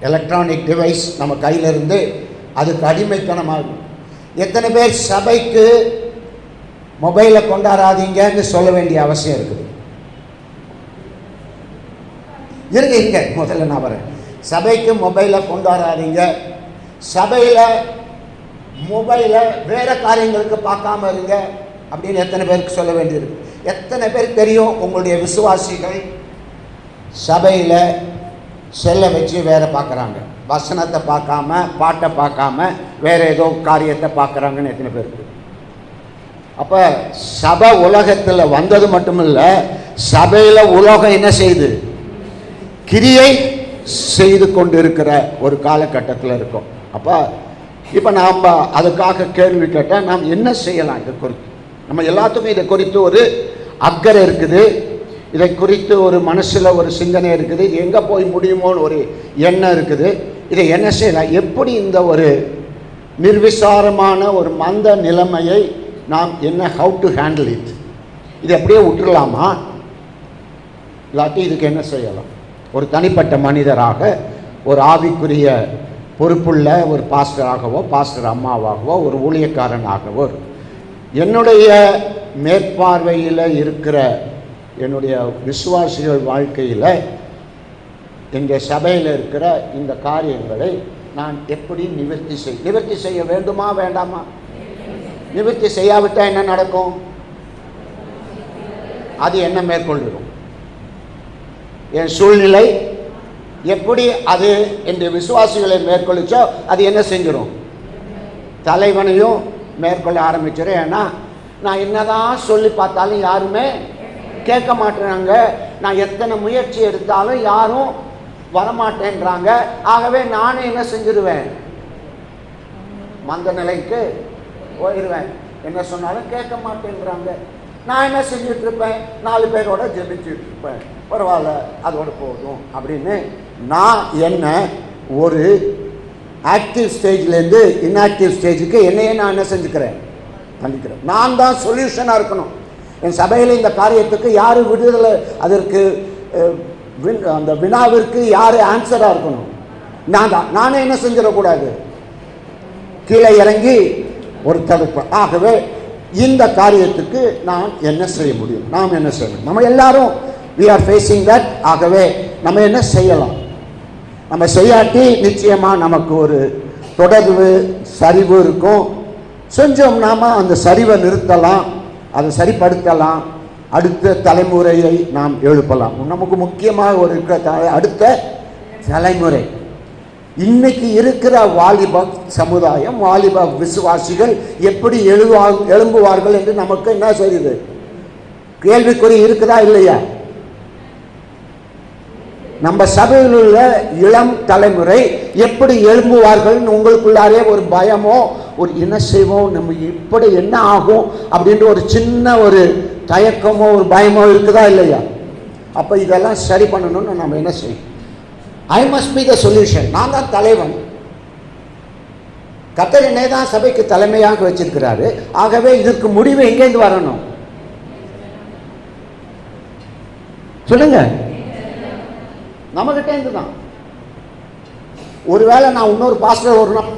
Electronic device நம்ம கையில் இருந்து அதுக்கு அடிமைத்தனமாகும். எத்தனை பேர் சபைக்கு மொபைலை கொண்டாடாதீங்கன்னு சொல்ல வேண்டிய அவசியம் இருக்குது? இருங்க, முதல்ல நான் வரேன். சபைக்கு மொபைலை கொண்டாடாதீங்க, சபையில் மொபைலை வேற காரியங்களுக்கு பார்க்காம இருங்க அப்படின்னு எத்தனை பேருக்கு சொல்ல வேண்டியிருக்கு? எத்தனை பேருக்கு தெரியும் உங்களுடைய விசுவாசிகள் சபையில் செல்லை வச்சு வேற பார்க்குறாங்க, வசனத்தை பார்க்காம பாட்டை பார்க்காம வேற ஏதோ காரியத்தை பார்க்குறாங்கன்னு எத்தனை பேருக்கு? அப்போ சபை உலகத்தில் வந்தது மட்டும் இல்லை, சபையில் உலகம் என்ன செய்யுது? கிரியை செய்து கொண்டு இருக்கிற ஒரு காலகட்டத்தில் இருக்கும். அப்போ இப்போ நாம் அதுக்காக கேள்வி கேட்டால் நாம் என்ன செய்யலாம்? இதை குறித்து நம்ம எல்லாத்துக்கும் இதை குறித்து ஒரு அக்கறை இருக்குது, இதை குறித்து ஒரு மனசில் ஒரு சிந்தனை இருக்குது, இது எங்கே போய் முடியுமோன்னு ஒரு எண்ணம் இருக்குது. இதை என்ன செய்யலாம்? எப்படி இந்த ஒரு நிர்விசாரமான ஒரு மந்த நிலைமையை நாம் என்ன ஹவு டு ஹேண்டில் இட்? இதை அப்படியே விட்டுடலாமா, இல்லாட்டி இதுக்கு என்ன செய்யலாம்? ஒரு தனிப்பட்ட மனிதராக, ஒரு ஆவிக்குரிய பொறுப்புள்ள ஒரு பாஸ்டராகவோ பாஸ்டர் அம்மாவாகவோ ஒரு ஊழியக்காரனாகவோ என்னுடைய மேற்பார்வையில் இருக்கிற என்னுடைய விசுவாசிகள் வாழ்க்கையில் எங்கள் சபையில் இருக்கிற இந்த காரியங்களை நான் எப்படி நிவர்த்தி செய்ய வேண்டுமா வேண்டாமா? நிவர்த்தி செய்யாவிட்டால் என்ன நடக்கும்? அது என்ன மேற்கொள்ளும்? என் சூழ்நிலை எப்படி அது என்னுடைய விசுவாசிகளை மேற்கொள்ளிச்சோ அது என்ன செஞ்சிடும்? தலைவனையும் மேற்கொள்ள ஆரம்பிச்சிடும். ஏன்னா நான் என்னதான் சொல்லி பார்த்தாலும் யாருமே கேட்க மாட்டேறாங்க, நான் எத்தனை முயற்சி எடுத்தாலும் யாரும் வரமாட்டேன்றாங்க. ஆகவே நானே என்ன செஞ்சிருவேன்? மந்த நிலைக்கு போயிடுவேன். என்ன சொன்னாலும் கேட்க மாட்டேங்கிறாங்க. நான் என்ன செஞ்சுட்டு இருப்பேன்? 4 பேரோட ஜெபிச்சுட்டு இருப்பேன், பரவாயில்ல அதோட போதும் அப்படின்னு நான் என்ன ஒரு ஆக்டிவ் ஸ்டேஜ்லேருந்து இன்ஆக்டிவ் ஸ்டேஜுக்கு என்னையே நான் என்ன செஞ்சுக்கிறேன்? பண்ணிக்கிறேன். நான் தான் சொல்யூஷனாக இருக்கணும். என் சபையில் இந்த காரியத்துக்கு யார் விடுதலை, அதற்கு அந்த வினாவிற்கு யார் ஆன்சராக இருக்கணும்? நான் தான். நானே என்ன செஞ்சிடக்கூடாது? கீழே இறங்கி ஒரு தடுப்பு. ஆகவே இந்த காரியத்துக்கு நான் என்ன செய்ய முடியும்? நாம் என்ன செய்யணும்? நம்ம எல்லாரும் we are facing that. ஆகவே நம்ம என்ன செய்யலாம்? நம்ம செய்யாட்டி நிச்சயமாக நமக்கு ஒரு தொடர்பு சரிவு இருக்கும். செஞ்சோம் நாம அந்த சரிவை நிறுத்தலாம், அதை சரிப்படுத்தலாம், அடுத்த தலைமுறையை நாம் எழுப்பலாம். நமக்கு முக்கியமாக ஒரு அடுத்த தலைமுறை, இன்னைக்கு இருக்கிற வாலிப சமுதாயம், வாலிப விசுவாசிகள் எப்படி எழும்புவார்கள் என்று நமக்கு என்ன செய்யுது? கேள்விக்குறி இருக்குதா இல்லையா? நம்ம சபையில் உள்ள இளம் தலைமுறை எப்படி எழும்புவார்கள்? உங்களுக்குள்ளாரே ஒரு பயமோ ஒரு என்ன செய்வோம், நம்ம இப்படி என்ன ஆகும் அப்படின்ற ஒரு சின்ன ஒரு தயக்கமோ ஒரு பயமோ இருக்குதா இல்லையா? அப்போ இதெல்லாம் சரி பண்ணணும்னு நம்ம என்ன செய்யும்? I must be the solution. நான் தான் தலைவன். கர்த்தர் என்னை தான் சபைக்கு தலைமையாக வச்சிருக்கிறாரு. ஆகவே இதற்கு முடிவு எங்கேருந்து வரணும்? சொல்லுங்க. நம்மகிட்ட இருந்து தான். ஒருவேளை நான் இன்னொரு பாஸ்டர் ஒரு நாள்